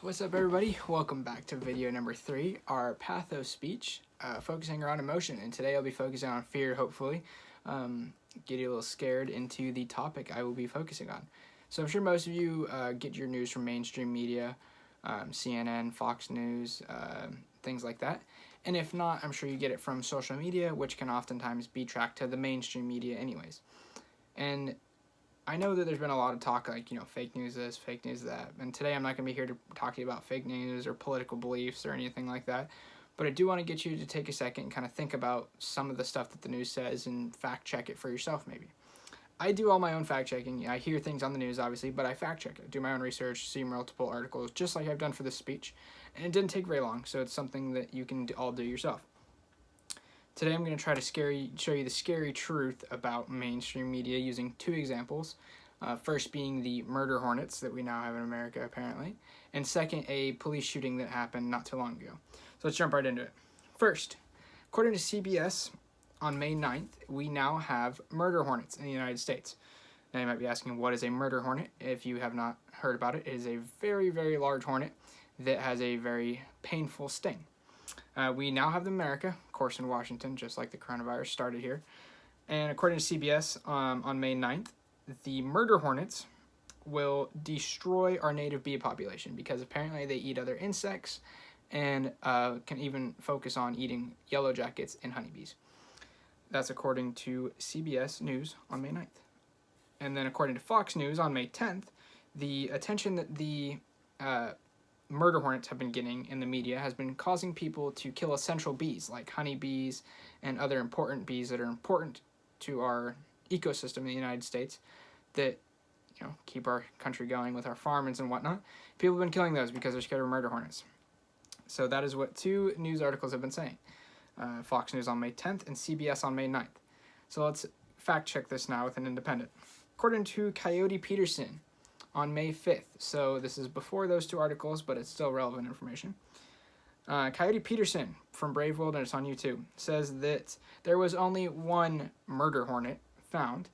What's up, everybody? Welcome back to video number 3, our Pathos Speech, focusing around emotion. And today I'll be focusing on fear, hopefully. Get you a little scared into the topic I will be focusing on. So I'm sure most of you get your news from mainstream media, CNN, Fox News, things like that. And if not, I'm sure you get it from social media, which can oftentimes be tracked to the mainstream media anyways. And I know that there's been a lot of talk like, fake news this, fake news that. And today I'm not going to be here to talk to you about fake news or political beliefs or anything like that. But I do want to get you to take a second and kind of think about some of the stuff that the news says and fact check it for yourself maybe. I do all my own fact checking. I hear things on the news, obviously, but I fact check it. I do my own research, see multiple articles, just like I've done for this speech. And it didn't take very long, so it's something that you can all do yourself. Today I'm going to try to show you the scary truth about mainstream media using 2 examples. First being the murder hornets that we now have in America, apparently. And second, a police shooting that happened not too long ago. So let's jump right into it. First, according to CBS, on May 9th, we now have murder hornets in the United States. Now you might be asking, what is a murder hornet? If you have not heard about it, it is a very, very large hornet that has a very painful sting. We now have them in America, of course in Washington, just like the coronavirus started here. And according to CBS, on May 9th, the murder hornets will destroy our native bee population because apparently they eat other insects and can even focus on eating yellow jackets and honeybees. That's according to CBS News on May 9th. And then according to Fox News on May 10th, the attention that the murder hornets have been getting in the media has been causing people to kill essential bees like honeybees and other important bees that are important to our ecosystem in the United States that keep our country going with our farms and whatnot. People have been killing those because they're scared of murder hornets. So that is what 2 news articles have been saying. Fox News on May 10th and CBS on May 9th. So let's fact check this now with an independent. According to Coyote Peterson, on May 5th, so this is before those 2 articles, but it's still relevant information. Coyote Peterson from Brave Wilderness on YouTube says that there was only 1 murder hornet found,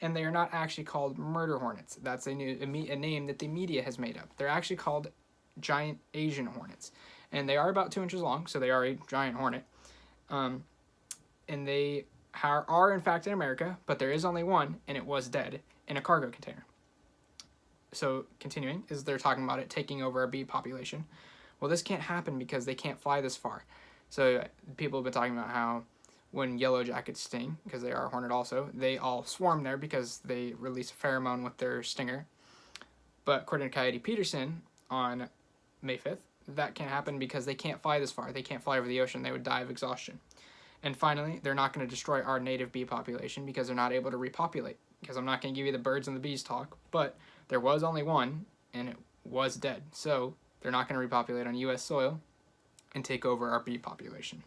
and they are not actually called murder hornets. That's a name that the media has made up. They're actually called giant Asian hornets, and they are about 2 inches long, so they are a giant hornet. And they are in fact in America, but there is only 1, and it was dead in a cargo container. So, continuing, is they're talking about it taking over our bee population. Well, this can't happen because they can't fly this far. So, people have been talking about how when yellow jackets sting, because they are a hornet also, they all swarm there because they release a pheromone with their stinger. But according to Coyote Peterson on May 5th, that can't happen because they can't fly this far. They can't fly over the ocean. They would die of exhaustion. And finally, they're not going to destroy our native bee population because they're not able to repopulate. Because I'm not going to give you the birds and the bees talk, but there was only 1, and it was dead. So they're not going to repopulate on U.S. soil and take over our bee population.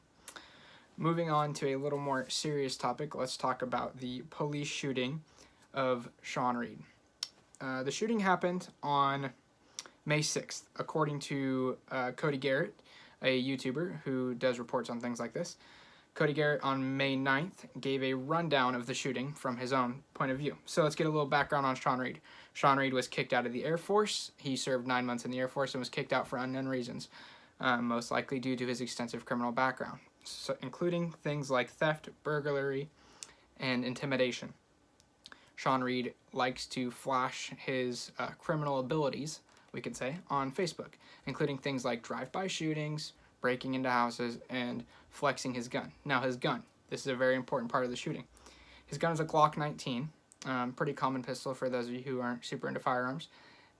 Moving on to a little more serious topic, let's talk about the police shooting of Sean Reed. The shooting happened on May 6th, according to Cody Garrett, a YouTuber who does reports on things like this. Cody Garrett on May 9th gave a rundown of the shooting from his own point of view. So let's get a little background on Sean Reed. Sean Reed was kicked out of the Air Force. He served 9 months in the Air Force and was kicked out for unknown reasons, most likely due to his extensive criminal background, so, including things like theft, burglary, and intimidation. Sean Reed likes to flash his criminal abilities, we could say, on Facebook, including things like drive-by shootings, breaking into houses, and flexing his gun. Now his gun, this is a very important part of the shooting. His gun is a Glock 19, pretty common pistol for those of you who aren't super into firearms,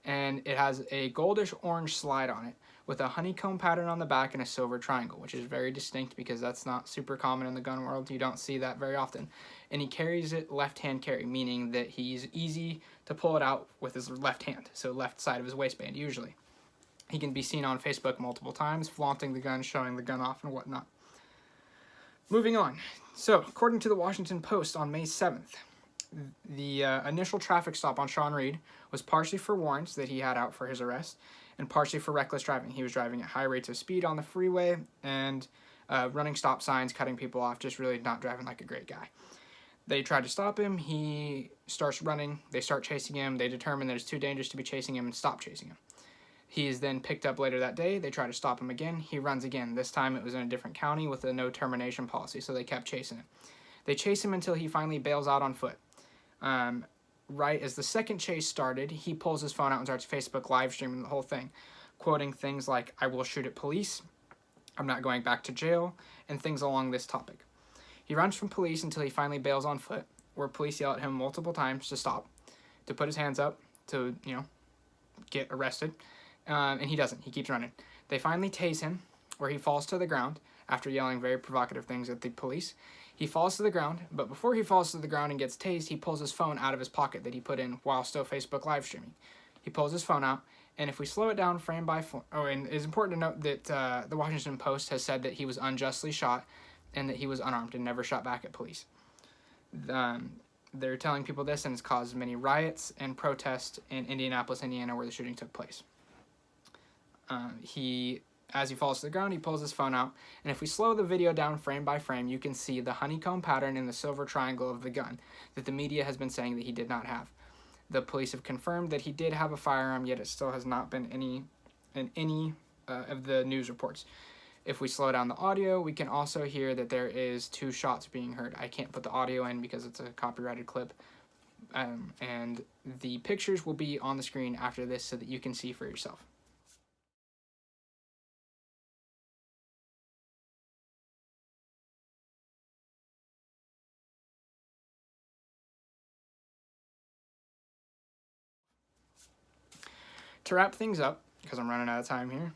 and it has a goldish orange slide on it with a honeycomb pattern on the back and a silver triangle, which is very distinct because that's not super common in the gun world. You don't see that very often. And he carries it left-hand carry, meaning that he's easy to pull it out with his left hand, so left side of his waistband usually. He can be seen on Facebook multiple times, flaunting the gun, showing the gun off, and whatnot. Moving on. So, according to the Washington Post on May 7th, the initial traffic stop on Sean Reed was partially for warrants that he had out for his arrest, and partially for reckless driving. He was driving at high rates of speed on the freeway, and running stop signs, cutting people off, just really not driving like a great guy. They tried to stop him. He starts running. They start chasing him. They determine that it's too dangerous to be chasing him and stop chasing him. He is then picked up later that day. They try to stop him again. He runs again. This time it was in a different county with a no termination policy, so they kept chasing him. They chase him until he finally bails out on foot. Right as the second chase started, he pulls his phone out and starts Facebook live streaming the whole thing, quoting things like, "I will shoot at police," "I'm not going back to jail," and things along this topic. He runs from police until he finally bails on foot, where police yell at him multiple times to stop, to put his hands up, to, get arrested. And he doesn't. He keeps running. They finally tase him, where he falls to the ground after yelling very provocative things at the police. He falls to the ground, but before he falls to the ground and gets tased, he pulls his phone out of his pocket that he put in while still Facebook live streaming. He pulls his phone out, and if we slow it down frame by frame... Oh, and it's important to note that the Washington Post has said that he was unjustly shot and that he was unarmed and never shot back at police. They're telling people this, and it's caused many riots and protests in Indianapolis, Indiana, where the shooting took place. As he falls to the ground, he pulls his phone out, and if we slow the video down frame by frame, you can see the honeycomb pattern in the silver triangle of the gun that the media has been saying that he did not have. The police have confirmed that he did have a firearm, yet it still has not been in any of the news reports. If we slow down the audio, we can also hear that there is 2 shots being heard. I can't put the audio in because it's a copyrighted clip. And the pictures will be on the screen after this so that you can see for yourself. To wrap things up, because I'm running out of time here,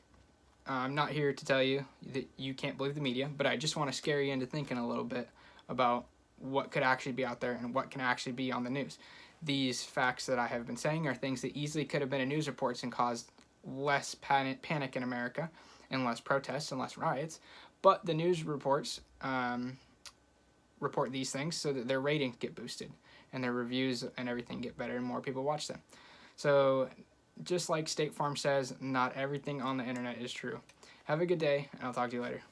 I'm not here to tell you that you can't believe the media, but I just want to scare you into thinking a little bit about what could actually be out there and what can actually be on the news. These facts that I have been saying are things that easily could have been in news reports and caused less panic in America and less protests and less riots, but the news reports report these things so that their ratings get boosted and their reviews and everything get better and more people watch them. So just like State Farm says, not everything on the internet is true. Have a good day, and I'll talk to you later.